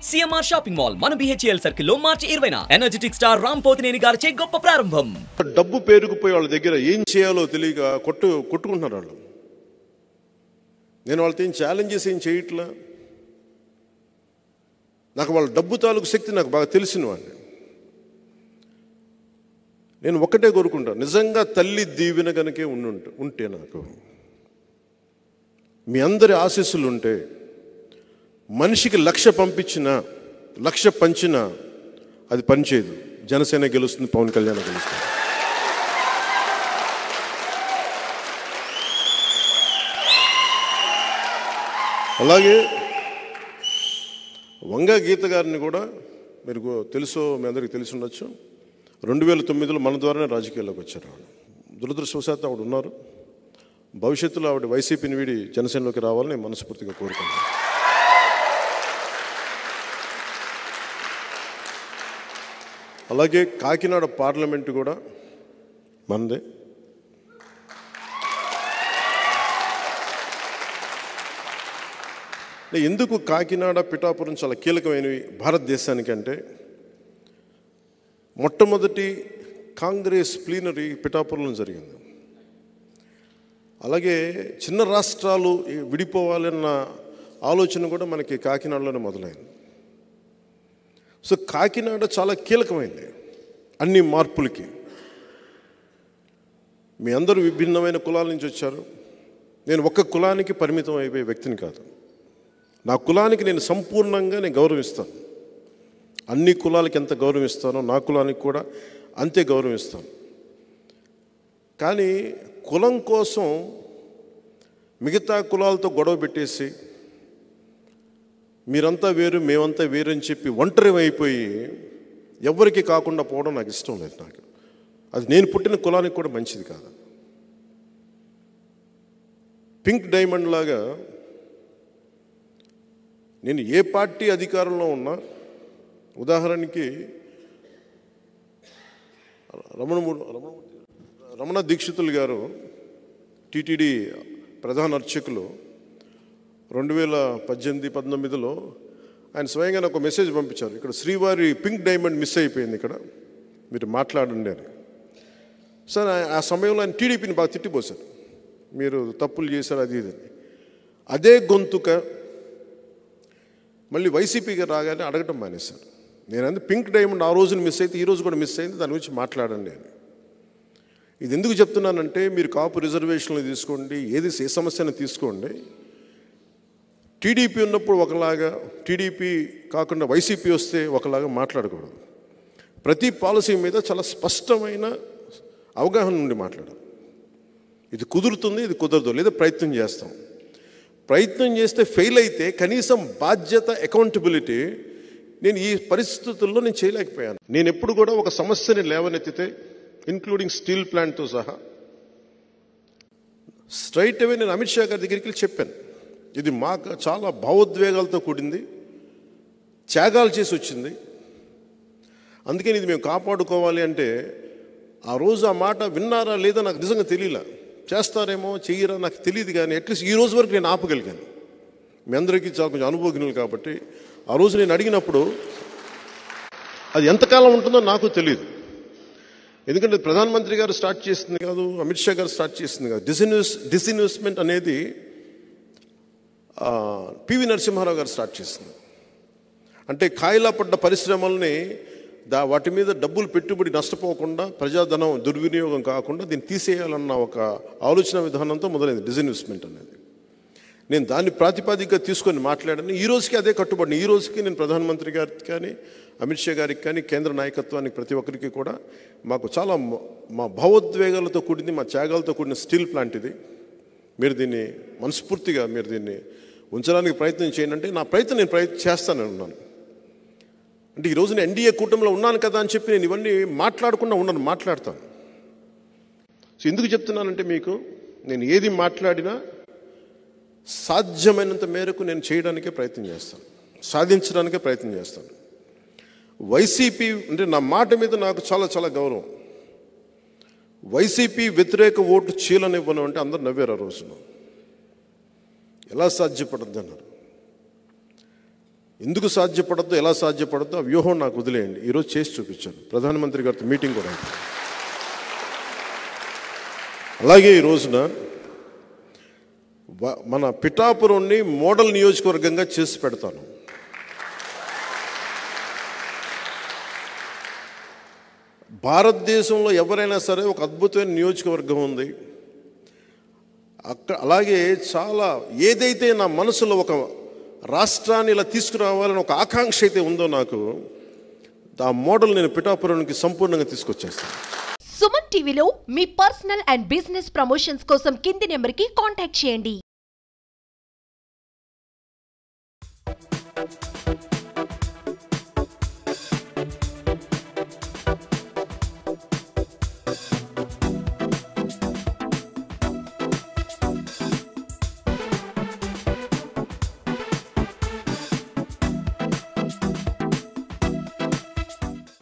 CMR shopping mall మన BHEL circle లో మార్చి 20న energetic star Ram Pothineni గారిచే గొప్ప ప్రారంభం. డబ్బు పేరుకుపోయి వాళ్ళ దగ్గర ఏం చేయాలో తెలియక కొట్టుకుంటున్నారు వాళ్ళు. నేను వాళ్ళతో ఏం ఛాలెంజెస్ ఏం చేయట్లా. నాకు వాళ్ళ డబ్బు తాలూకు శక్తి నాకు బాగా తెలిసిన వాడిని. నేను ఒక్కటే కోరుకుంటాను, నిజంగా తల్లి దీవెన కనుకే ఉంటే నాకు మీ అందరి ఆశీస్సులు ఉంటే మనిషికి 1,00,000 పంపించినా 1,00,000 పంచినా అది పనిచేయదు. జనసేన గెలుస్తుంది, పవన్ కళ్యాణ్ గెలుస్తుంది. అలాగే వంగ గీత గారిని కూడా మీరు తెలుసో, మీ అందరికీ తెలిసి ఉండొచ్చు, 2009లో మన ద్వారానే రాజకీయాల్లోకి వచ్చారు. ఆవిడ దురదృష్టవశాత్తు ఆవిడ ఉన్నారు. భవిష్యత్తులో ఆవిడ వైసీపీని వీడి జనసేనలోకి రావాలని నేను మనస్ఫూర్తిగా కోరుకుంటున్నాను. అలాగే కాకినాడ పార్లమెంటు కూడా మనదే. ఎందుకు కాకినాడ పిఠాపురం చాలా కీలకమైనవి భారతదేశానికి అంటే, మొట్టమొదటి కాంగ్రెస్ ప్లీనరీ పిఠాపురంలో జరిగింది. అలాగే చిన్న రాష్ట్రాలు విడిపోవాలన్న ఆలోచన కూడా మనకి కాకినాడలోనే మొదలైంది. సో కాకినాడ చాలా కీలకమైంది అన్ని మార్పులకి. మీ అందరూ విభిన్నమైన కులాల నుంచి వచ్చారు. నేను ఒక్క కులానికి పరిమితం అయిపోయే వ్యక్తిని కాదు. నా కులానికి నేను సంపూర్ణంగా గౌరవిస్తాను. అన్ని కులాలకి ఎంత గౌరవిస్తానో నా కులానికి కూడా అంతే గౌరవిస్తాను. కానీ కులం కోసం మిగతా కులాలతో గొడవ పెట్టేసి మీరంతా వేరు మేమంతా వేరు అని చెప్పి ఒంటరి అయిపోయి ఎవరికి కాకుండా పోవడం నాకు ఇష్టం లేదు. నాకు అది నేను పుట్టిన కులానికి కూడా మంచిది కాదు. పింక్ డైమండ్ లాగా నేను ఏ పార్టీ అధికారంలో ఉన్నా, ఉదాహరణకి రమణ దీక్షితులు గారు టీటీడీ ప్రధాన అర్చకులు 2018-19లో ఆయన స్వయంగా నాకు ఒక మెసేజ్ పంపించారు. ఇక్కడ శ్రీవారి పింక్ డైమండ్ మిస్ అయిపోయింది, ఇక్కడ మీరు మాట్లాడండి అని. సార్ ఆ సమయంలో ఆయన టీడీపీని బాగా తిట్టిపోశారు, మీరు తప్పులు చేశారు అది ఇది. అదే గొంతుక మళ్ళీ వైసీపీగా రాగానే అడగటం మానేశారు. నేను పింక్ డైమండ్ ఆ రోజున మిస్ అయితే ఈ రోజు కూడా మిస్ అయింది, దాని గురించి మాట్లాడండి అని. ఇది ఎందుకు చెప్తున్నానంటే, మీరు కాపు రిజర్వేషన్లు తీసుకోండి, ఏ సమస్యను తీసుకోండి, టీడీపీ ఉన్నప్పుడు ఒకలాగా, టీడీపీ కాకుండా వైసీపీ వస్తే ఒకలాగా మాట్లాడకూడదు. ప్రతి పాలసీ మీద చాలా స్పష్టమైన అవగాహన నుండి మాట్లాడాలి. ఇది కుదురుతుంది, ఇది కుదరదు, లేదా ప్రయత్నం చేస్తాం. ప్రయత్నం చేస్తే ఫెయిల్ అయితే కనీసం బాధ్యత, అకౌంటబిలిటీ నేను ఈ పరిస్థితుల్లో నేను చేయలేకపోయాను. నేను ఎప్పుడు కూడా ఒక సమస్యని లేవనెత్తితే, ఇంక్లూడింగ్ స్టీల్ ప్లాంట్తో సహా, స్ట్రైట్ అవే నేను అమిత్ షా గారి దగ్గరికి వెళ్ళి చెప్పాను, ఇది మాకు చాలా భావోద్వేగాలతో కూడింది, త్యాగాలు చేసి వచ్చింది, అందుకని ఇది మేము కాపాడుకోవాలి అంటే, ఆ రోజు ఆ మాట విన్నారా లేదా నాకు నిజంగా తెలియలా. చేస్తారేమో చెయ్యరా నాకు తెలియదు, కానీ అట్లీస్ట్ ఈ రోజు వరకు నేను ఆపగలిగాను. మీ అందరికీ చాలా కొంచెం అనుభవజ్ఞులు కాబట్టి ఆ రోజు నేను అడిగినప్పుడు అది ఎంతకాలం ఉంటుందో నాకు తెలియదు. ఎందుకంటే ప్రధానమంత్రి గారు స్టార్ట్ చేసింది కాదు, అమిత్ షా గారు స్టార్ట్ చేసింది కాదు. డిస్ఇన్వెస్ట్మెంట్ అనేది పివి నరసింహారావు గారు స్టార్ట్ చేసింది. అంటే కాయిలా పడ్డ పరిశ్రమల్ని వాటి మీద డబ్బులు పెట్టుబడి నష్టపోకుండా, ప్రజాధనం దుర్వినియోగం కాకుండా దీన్ని తీసేయాలన్న ఒక ఆలోచన విధానంతో మొదలైంది డిస్ఇన్వెస్ట్మెంట్ అనేది. నేను దాన్ని ప్రాతిపదికగా తీసుకొని మాట్లాడాను. ఈ రోజుకి అదే కట్టుబడి. ఈ రోజుకి నేను ప్రధానమంత్రి గారికి కానీ, అమిత్ షా గారికి కానీ, కేంద్ర నాయకత్వానికి, ప్రతి ఒక్కరికి కూడా మాకు చాలా మా భావోద్వేగాలతో కూడింది, మా త్యాగాలతో కూడిన స్టీల్ ప్లాంట్ ఇది. మీరు దీన్ని మనస్ఫూర్తిగా మీరు దీన్ని ఉంచడానికి ప్రయత్నం చేయండి అంటే, నా ప్రయత్నం నేను చేస్తానని ఉన్నాను. అంటే ఈరోజు నేను ఎన్డీఏ కూటమిలో ఉన్నాను కదా అని చెప్పి నేను ఇవన్నీ మాట్లాడకుండా ఉన్నాను, మాట్లాడతాను. సో ఎందుకు చెప్తున్నానంటే, మీకు నేను ఏది మాట్లాడినా సాధ్యమైనంత మేరకు నేను చేయడానికే ప్రయత్నం చేస్తాను, సాధించడానికే ప్రయత్నం చేస్తాను. వైసీపీ అంటే నా మాట మీద నాకు చాలా చాలా గౌరవం. వైసీపీ వ్యతిరేక ఓటు చీలనివ్వను అంటే అందరు నవ్వారు ఆ రోజున. ఎలా సాధ్యపడద్దు అన్నారు. ఎందుకు సాధ్యపడద్దో, ఎలా సాధ్యపడద్దో ఆ వ్యూహం నాకు వదిలేయండి. ఈరోజు చేసి చూపించాను. ప్రధానమంత్రి గారితో మీటింగ్ కూడా అయింది. అలాగే ఈ రోజున మన పిఠాపురంని మోడల్ నియోజకవర్గంగా చేసి పెడతాను. భారతదేశంలో ఎవరైనా సరే ఒక అద్భుతమైన నియోజకవర్గం ఉంది అక్కడ. అలాగే చాలా ఏదైతే నా మనసులో ఒక రాష్ట్రాన్ని ఇలా తీసుకురావాలని ఒక ఆకాంక్ష అయితే ఉందో నాకు, ఆ మోడల్ నేను పిఠాపురానికి సంపూర్ణంగా తీసుకొచ్చేస్తాను. సుమన్ టీవీలో మీ పర్సనల్ అండ్ బిజినెస్ ప్రమోషన్స్ కోసం కింది నెంబర్కి కాంటాక్ట్ చేయండి.